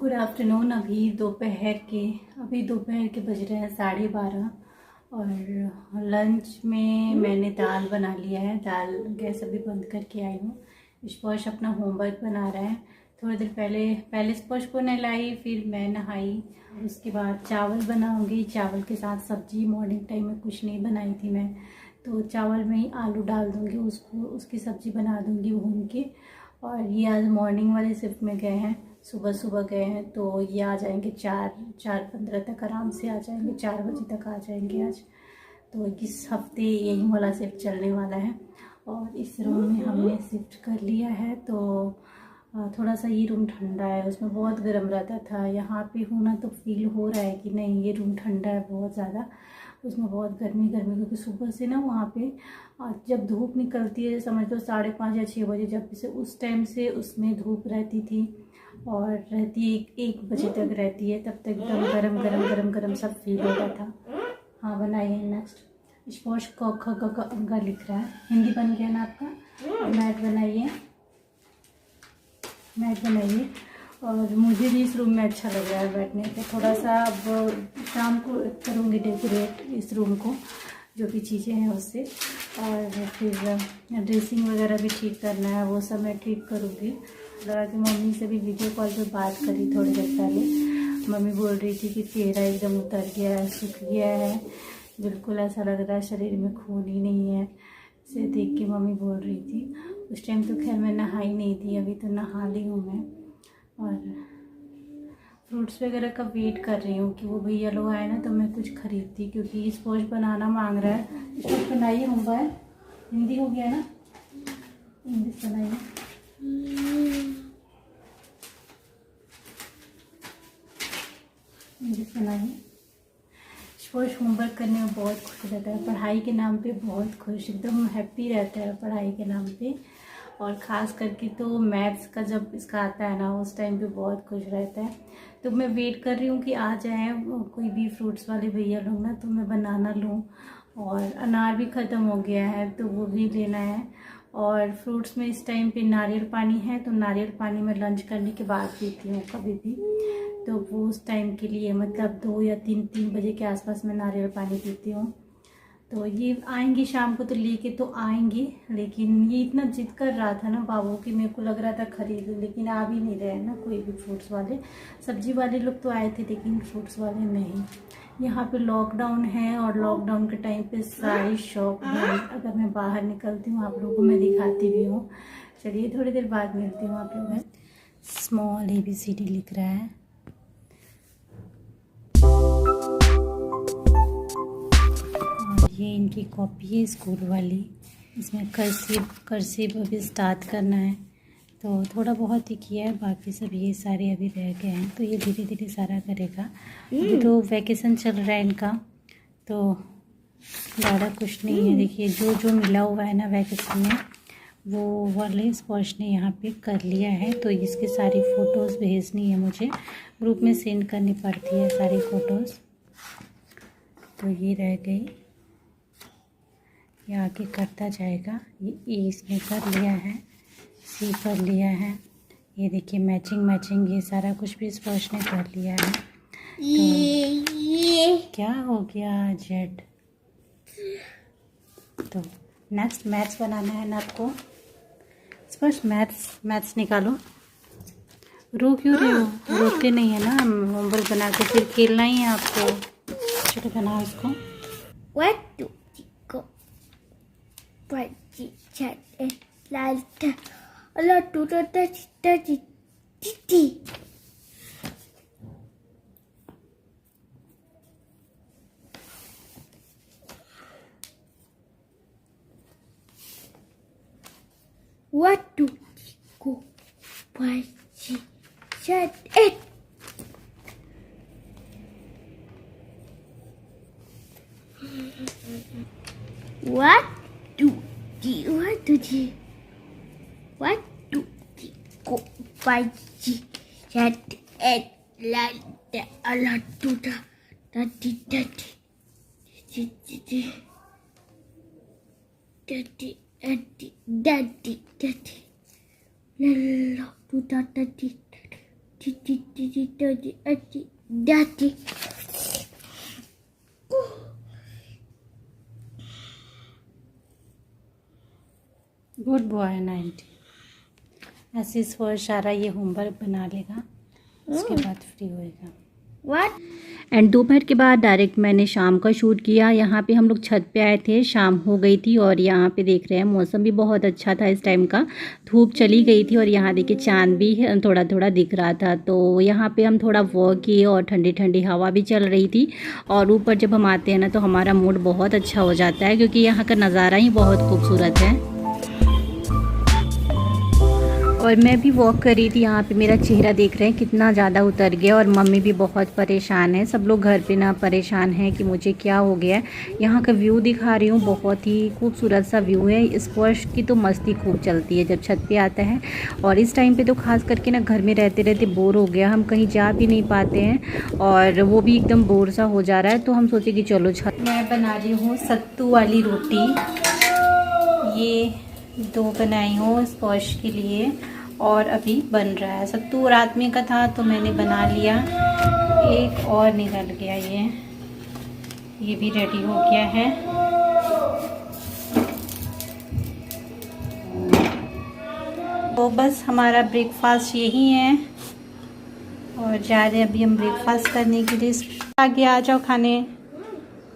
Good afternoon. अभी दोपहर के बज रहे हैं 12:30 और लंच में मैंने दाल बना लिया है। दाल गैस अभी बंद करके आई हूँ। स्पर्श अपना होमवर्क बना रहा है। थोड़ी देर पहले स्पर्श को नहलाई, फिर मैं नहाई। उसके बाद चावल बनाऊंगी। चावल के साथ सब्जी मॉर्निंग टाइम में कुछ नहीं बनाई थी मैं, तो चावल में ही आलू डाल दूँगी, उसकी सब्ज़ी बना दूँगी भून के। और ये आज मॉर्निंग वाले शिफ्ट में गए हैं, सुबह सुबह गए हैं, तो ये आ जाएंगे 4:15 तक, आराम से आ जाएंगे, 4 बजे तक आ जाएंगे आज। तो इस हफ्ते यही वाला शिफ्ट चलने वाला है। और इस रूम में हमने शिफ्ट कर लिया है, तो थोड़ा सा ये रूम ठंडा है। उसमें बहुत गर्म रहता था, यहाँ पे हूँ ना तो फील हो रहा है कि नहीं ये रूम ठंडा है बहुत ज़्यादा। उसमें बहुत गर्मी क्योंकि सुबह से ना वहाँ पे जब धूप निकलती है, समझ लो 5:30 या 6 बजे, जब से उस टाइम से उसमें धूप रहती थी और रहती 1 बजे तक रहती है, तब तक एकदम गरम गरम गरम गरम सब फील होता था। हाँ बनाइए। नेक्स्ट स्पर्श क ख ग घ अंगा लिख रहा है। हिंदी बन गया ना आपका। मैट बनाइए। और मुझे भी इस रूम में अच्छा लग रहा है बैठने पे। थोड़ा सा अब शाम को करूँगी डेकोरेट इस रूम को, जो भी चीज़ें हैं उससे। और फिर ड्रेसिंग वगैरह भी ठीक करना है, वो सब मैं ठीक करूँगी। लगा कि मम्मी से भी वीडियो कॉल पे बात करी थोड़ी देर पहले। मम्मी बोल रही थी कि चेहरा एकदम उतर गया है, सूख गया है, बिल्कुल ऐसा लग रहा है शरीर में खून ही नहीं है। इसे देख के मम्मी बोल रही थी। उस टाइम तो खैर मैं नहाई नहीं थी, अभी तो नहा ली हूँ मैं। और फ्रूट्स वगैरह का वेट कर रही हूँ कि वो भैया लोग आए ना तो मैं कुछ खरीदती, क्योंकि स्पोर्श बनाना मांग रहा है। स्पोर्श बनाइए होमवर्क। हिंदी हो गया ना, इंग्लिश बनाइए। इंग्लिश बनाइए। स्पोर्श होमवर्क करने में बहुत खुश रहता है, पढ़ाई के नाम पे बहुत खुश, एकदम हैप्पी रहता है पढ़ाई के नाम पे। और ख़ास करके तो मैथ्स का जब इसका आता है ना, उस टाइम पे बहुत खुश रहता है। तो मैं वेट कर रही हूँ कि आ जाए कोई भी फ्रूट्स वाले भैया लोग ना, तो मैं बनाना लूँ। और अनार भी ख़त्म हो गया है, तो वो भी लेना है। और फ्रूट्स में इस टाइम पे नारियल पानी है, तो नारियल पानी मैं लंच करने के बाद पीती हूँ कभी भी। तो वो उस टाइम के लिए, मतलब 2 या 3 बजे के आसपास मैं नारियल पानी पीती हूँ। तो ये आएंगी शाम को तो लेके तो आएंगी, लेकिन ये इतना जिद कर रहा था ना बाबू कि मेरे को लग रहा था खरीद लूँ, लेकिन आ भी नहीं रहे ना कोई भी फ्रूट्स वाले। सब्जी वाले लोग तो आए थे, लेकिन फ्रूट्स वाले नहीं। यहाँ पे लॉकडाउन है, और लॉकडाउन के टाइम पे सारी शॉप बंद। अगर मैं बाहर निकलती हूँ आप लोगों को मैं दिखाती भी हूँ। चलिए थोड़ी देर बाद मिलती हूँ आप लोग। स्मॉल ABCD लिख रहा है। ये इनकी कॉपी है स्कूल वाली, इसमें कर्सिव अभी स्टार्ट करना है, तो थोड़ा बहुत ही किया है, बाकी सब ये सारे अभी रह गए हैं, तो ये धीरे धीरे सारा करेगा। अभी तो वैकेशन चल रहा है इनका, तो ज़्यादा कुछ नहीं है। देखिए जो जो मिला हुआ है ना वैकेशन में, वो वाले स्पर्श ने यहाँ पे कर लिया है, तो इसकी सारी फ़ोटोज़ भेजनी है मुझे, ग्रुप में सेंड करनी पड़ती है सारी फ़ोटोज़। तो ये रह गई, ये आगे करता जाएगा। ये ए इसने कर लिया है, सी कर लिया है। ये देखिए मैचिंग ये सारा कुछ भी स्पर्श ने कर लिया है। तो क्या हो गया जेड। तो नेक्स्ट मैथ्स बनाना है ना आपको। स्पर्श मैथ्स निकालो। रो क्यों रहे हो? रोते नहीं है ना, होमवर्क बना के फिर खेलना ही है आपको। चलो बनाओ इसको। What do go by she said it? What do the go by she said it like the a lot to the daddy love to the Daddy. Good boy 90। ऐसे इस पर सारा ये होमवर्क बना लेगा, उसके बाद फ्री होएगा। What? एंड दोपहर के बाद डायरेक्ट मैंने शाम का शूट किया। यहाँ पे हम लोग छत पे आए थे, शाम हो गई थी और यहाँ पे देख रहे हैं मौसम भी बहुत अच्छा था इस टाइम का, धूप चली गई थी और यहाँ देखिए चांद भी थोड़ा थोड़ा दिख रहा था। तो यहाँ पे हम थोड़ा वॉक किए और ठंडी ठंडी हवा भी चल रही थी। और ऊपर जब हम आते हैं ना तो हमारा मूड बहुत अच्छा हो जाता है, क्योंकि यहाँ का नज़ारा ही बहुत खूबसूरत है। और मैं भी वॉक कर रही थी, यहाँ पे मेरा चेहरा देख रहे हैं कितना ज़्यादा उतर गया और मम्मी भी बहुत परेशान है। सब लोग घर पे ना परेशान हैं कि मुझे क्या हो गया है। यहाँ का व्यू दिखा रही हूँ, बहुत ही खूबसूरत सा व्यू है। इस वर्ष की तो मस्ती खूब चलती है जब छत पे आता है। और इस टाइम पे तो खास करके ना घर में रहते रहते बोर हो गया, हम कहीं जा भी नहीं पाते हैं और वो भी एकदम बोर सा हो जा रहा है। तो हम सोचे कि चलो छत। मैं बना रही हूँ सत्तू वाली रोटी, ये 2 बनाई हूँ स्पॉश के लिए और अभी बन रहा है। सत्तू रात में का था तो मैंने बना लिया, एक और निकल गया, ये भी रेडी हो गया है। तो बस हमारा ब्रेकफास्ट यही है और जा रहे हैं अभी हम ब्रेकफास्ट करने के लिए। आगे आ जाओ खाने,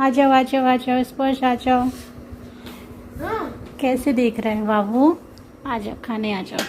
आ जाओ आ जाओ आ जाओ, स्पर्श आ जाओ। कैसे देख रहे हैं बाबू, आ जाओ खाने आ जाओ।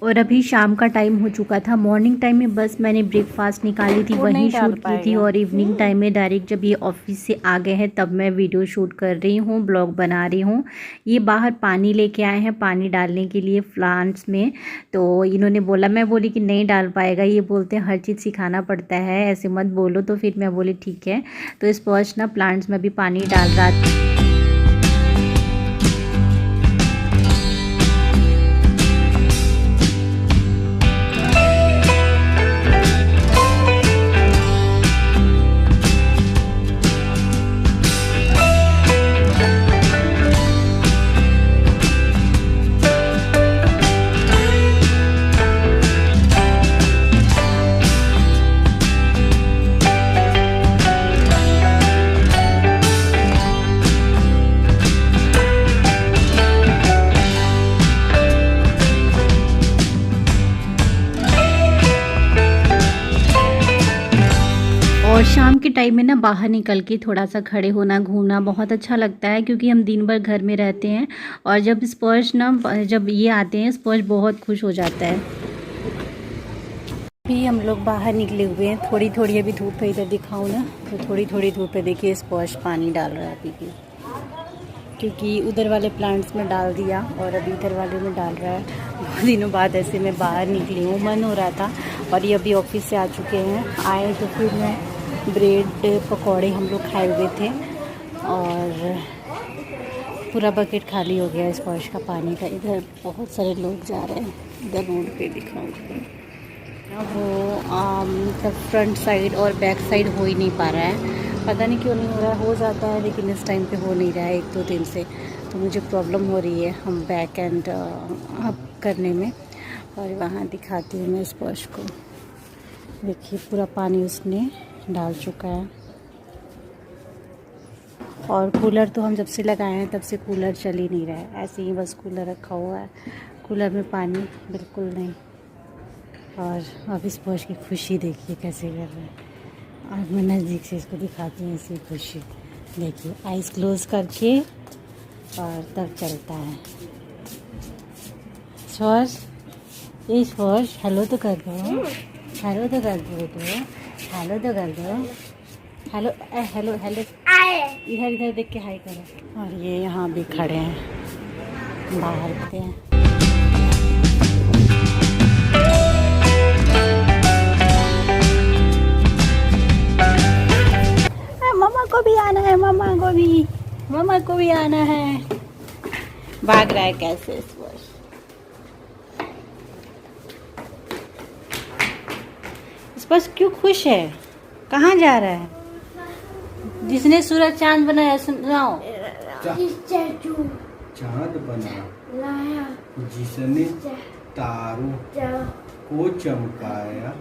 और अभी शाम का टाइम हो चुका था। मॉर्निंग टाइम में बस मैंने ब्रेकफास्ट निकाली थी, वहीं शूट की थी। और इवनिंग टाइम में डायरेक्ट जब ये ऑफिस से आ गए हैं तब मैं वीडियो शूट कर रही हूँ, ब्लॉग बना रही हूँ। ये बाहर पानी लेके आए हैं पानी डालने के लिए प्लांट्स में। तो इन्होंने बोला, मैं बोली कि नहीं डाल पाएगा, ये बोलते हैं हर चीज़ सिखाना पड़ता है, ऐसे मत बोलो। तो फिर मैं बोली ठीक है। तो इस पर्स ना प्लांट्स में भी पानी डाल रहा था। और शाम के टाइम में ना बाहर निकल के थोड़ा सा खड़े होना, घूमना बहुत अच्छा लगता है, क्योंकि हम दिन भर घर में रहते हैं। और जब स्पर्श ना, जब ये आते हैं स्पर्श बहुत खुश हो जाता है। अभी हम लोग बाहर निकले हुए हैं, थोड़ी थोड़ी अभी धूप है, इधर दिखाऊँ ना तो थोड़ी थोड़ी धूप है। देखिए स्पर्श पानी डाल रहा है अभी भी, क्योंकि उधर वाले प्लांट्स में डाल दिया और अभी इधर वाले में डाल रहा है। बहुत दिनों बाद ऐसे मैं बाहर निकली हूँ, मन हो रहा था। और ये अभी ऑफिस से आ चुके हैं, आए तो फिर मैं ब्रेड पकौड़े हम लोग खाए हुए थे और पूरा बकेट खाली हो गया स्पर्श का पानी का। इधर बहुत सारे लोग जा रहे हैं, इधर रोड पे दिखाऊंगी। वो मतलब फ्रंट साइड और बैक साइड हो ही नहीं पा रहा है, पता नहीं क्यों नहीं हो रहा है। हो जाता है लेकिन इस टाइम पे हो नहीं रहा है, 1-2 दिन से। तो मुझे प्रॉब्लम हो रही है हम बैक एंड अप करने में। और वहाँ दिखाती हूँ मैं स्पर्श को, देखिए पूरा पानी उसने डाल चुका है। और कूलर तो हम जब से लगाए हैं तब से कूलर चल ही नहीं रहा है, ऐसे ही बस कूलर रखा हुआ है, कूलर में पानी बिल्कुल नहीं। और अब स्पर्श की खुशी देखिए कैसे कर रहा है। आज मैं नज़दीक से इसको दिखाती हूँ ऐसी खुशी, देखिए आइज़ क्लोज करके और तब चलता है। स्पर्श, ये स्पर्श हेलो तो कर दो, हेलो तो कर दो बेटे, हेलो तो कर दो, हेलो हेलो हेलो, इधर इधर देख के हाय करो। और ये यहाँ भी खड़े हैं, बाहर होते हैं। मम्मा को भी आना है, मम्मा को भी आना है। भाग रहा है कैसे इस वर्ष। इस पर क्यों खुश है, कहाँ जा रहा है? जिसने सूरज चांद बनाया, सुनाओ। चांद बना जिसने तारों वो चमकाया।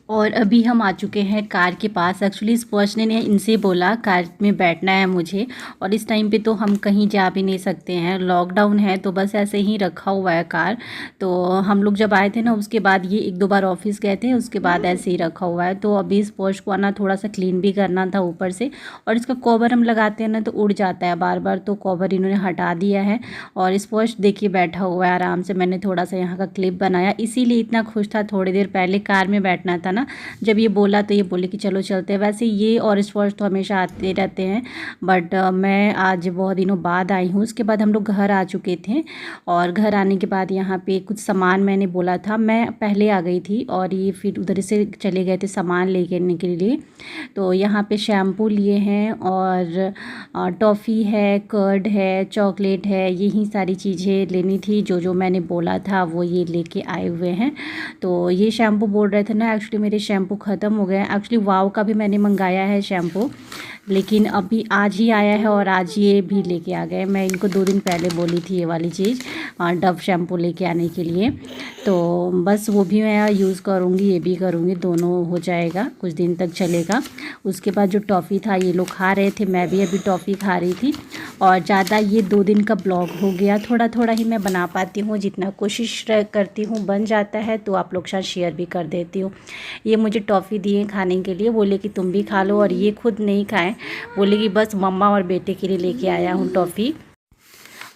और अभी हम आ चुके हैं कार के पास। एक्चुअली स्पर्श ने इनसे बोला कार में बैठना है मुझे, और इस टाइम पे तो हम कहीं जा भी नहीं सकते हैं, लॉकडाउन है, तो बस ऐसे ही रखा हुआ है कार। तो हम लोग जब आए थे ना, उसके बाद ये 1-2 बार ऑफिस गए थे, उसके बाद ऐसे ही रखा हुआ है। तो अभी स्पर्श को आना थोड़ा सा क्लीन भी करना था ऊपर से, और इसका कवर हम लगाते हैं ना तो उड़ जाता है बार बार, तो कवर इन्होंने हटा दिया है। और स्पर्श देखिए बैठा हुआ है आराम से। मैंने थोड़ा सा यहाँ का क्लिप बनाया, इसीलिए इतना खुश था। थोड़ी देर पहले कार में बैठना था ना, जब ये बोला तो ये बोले कि चलो चलते हैं। वैसे ये और स्पर्श तो हमेशा आते रहते हैं, बट मैं आज बहुत दिनों बाद आई हूँ। उसके बाद हम लोग घर आ चुके थे, और घर आने के बाद यहाँ पे कुछ सामान मैंने बोला था, मैं पहले आ गई थी और ये फिर उधर से चले गए थे सामान लेके आने के लिए। तो यहाँ पे शैम्पू लिए हैं, और टॉफ़ी है, कर्ड है, चॉकलेट है, यही सारी चीज़ें लेनी थी। जो जो मैंने बोला था वो ये लेके आए हुए हैं। तो ये शैम्पू बोल रहे थे ना, एक्चुअली मेरे शैम्पू ख़त्म हो गए। एक्चुअली वाव का भी मैंने मंगाया है शैम्पू, लेकिन अभी आज ही आया है, और आज ये भी लेके आ गए। मैं इनको 2 दिन पहले बोली थी ये वाली चीज़, डव शैम्पू लेके आने के लिए। तो बस वो भी मैं यूज़ करूँगी, ये भी करूँगी, दोनों हो जाएगा, कुछ दिन तक चलेगा। उसके बाद जो टॉफ़ी था ये लोग खा रहे थे, मैं भी अभी टॉफ़ी खा रही थी। और ज़्यादा ये 2 दिन का ब्लॉग हो गया, थोड़ा थोड़ा ही मैं बना पाती हूँ, जितना कोशिश करती हूँ बन जाता है तो आप लोग साथ शेयर भी कर देती हूँ। ये मुझे टॉफ़ी दिए खाने के लिए, बोले कि तुम भी खा लो, और ये खुद नहीं खाएं, बोले कि बस मम्मा और बेटे के लिए लेके आया हूँ टॉफ़ी।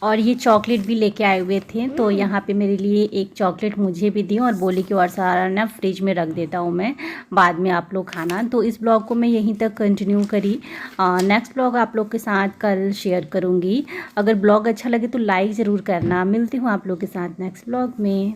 और ये चॉकलेट भी लेके आए हुए थे, तो यहाँ पे मेरे लिए एक चॉकलेट मुझे भी दी, और बोली कि और सारा ना फ्रिज में रख देता हूँ मैं, बाद में आप लोग खाना। तो इस ब्लॉग को मैं यहीं तक कंटिन्यू करी। नेक्स्ट ब्लॉग आप लोग के साथ कल शेयर करूँगी। अगर ब्लॉग अच्छा लगे तो लाइक ज़रूर करना। मिलती हूँ आप लोग के साथ नेक्स्ट ब्लॉग में।